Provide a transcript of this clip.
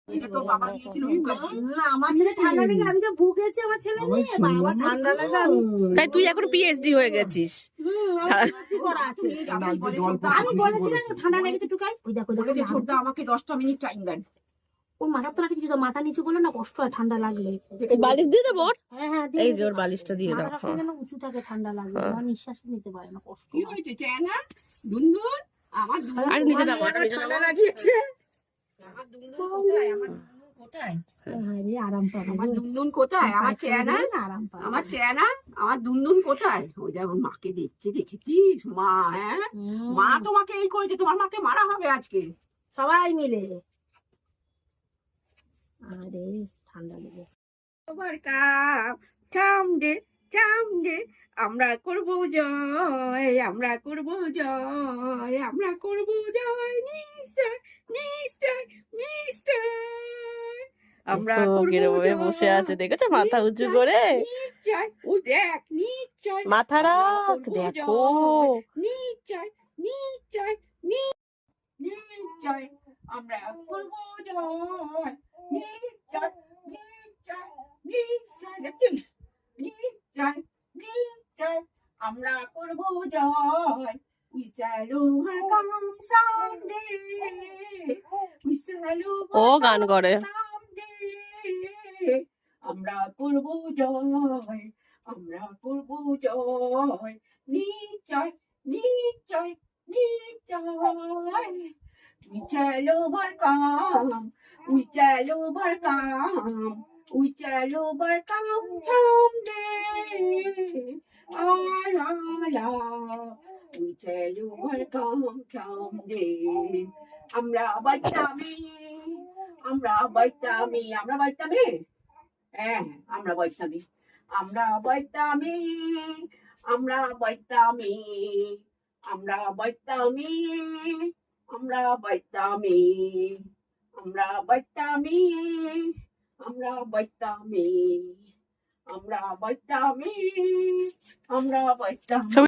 এটা তো বাবা দিয়েছিল না, আমার ছেলে ঠান্ডা লেগে আমি তো ভুগেছি আমার ছেলে নিয়ে, বাবা ঠান্ডা লাগা। তাই তুই এখন পিএইচডি হয়ে গেছিস। আমি বলেছিলাম ঠান্ডা লেগেছে টুকাই, ওই দেখো বলেছে ছোটদা আমাকে 10টা মিনিট টাইম দেন। ওর মাথার তলাটা কিছু মাথা নিচু করলে না কষ্ট হয় ঠান্ডা লাগলে। বালিশ দিয়ে দেবো ওর? হ্যাঁ হ্যাঁ, এই যে ওর বালিশটা দিয়ে দাও। মাথাটা যেন উঁচু থাকে, ঠান্ডা লাগলে আমার নিঃশ্বাস নিতে পারে না, কষ্ট কি হয়েছে চেনা দুনদুন? আমার আর নিচে নামো, আর নিচে নামো। লাগিয়েছে। আমার দুনদুন কোথায়? আমার দুনদুন কোথায়? আরাম পাবে। আমার দুনদুন কোথায়? আমার চেনা, আরাম পাবে। আমার চেনা, আমার দুনদুন কোথায়? ওই যেমন মাকে দেখছি, দেখেছিস মা? হ্যাঁ, মা তোমাকে এই করেছে, তোমার মাকে মারা হবে আজকে সবাই মিলে। আরে ঠান্ডা লেগেছে। তোমার কাপ চামড়ে চামড়ে আমরা করব জয়, আমরা করব জয়, আমরা করব জয়, নিশ্চয় নিশ্চয় নিশ্চয় আমরা করব জয়। বসে আছে দেখেছো, মাথা উঁচু করে। নিশ্চয়, ও দেখ নিশ্চয় মাথা রাখ, দেখো। নিশ্চয় নিশ্চয় নিশ্চয় আমরা করব জয়, নিশ্চয় নিশ্চয় নিশ্চয় দেখছিস? নিশ্চয় নিশ্চয় আমরা করব জয়। We shall overcome someday. We shall ও গান overcome করে। someday. আমরা করব জয়, আমরা করব জয়, নিশ্চয় নিশ্চয় নিশ্চয়। We shall overcome, we shall overcome, we shall overcome someday. La la, we shall overcome someday. আমরা বাইতামি, আমরা বাইতামি, আমরা বাইতামি। হ্যাঁ, আমরা বাইতামি, আমরা বাইতামি, আমরা বাইতামি, আমরা বাইতামি, আমরা বাইতামি, আমরা বাইতামি, আমরা বাইতামি, আমরা বাইতামি, আমরা বাইতামি।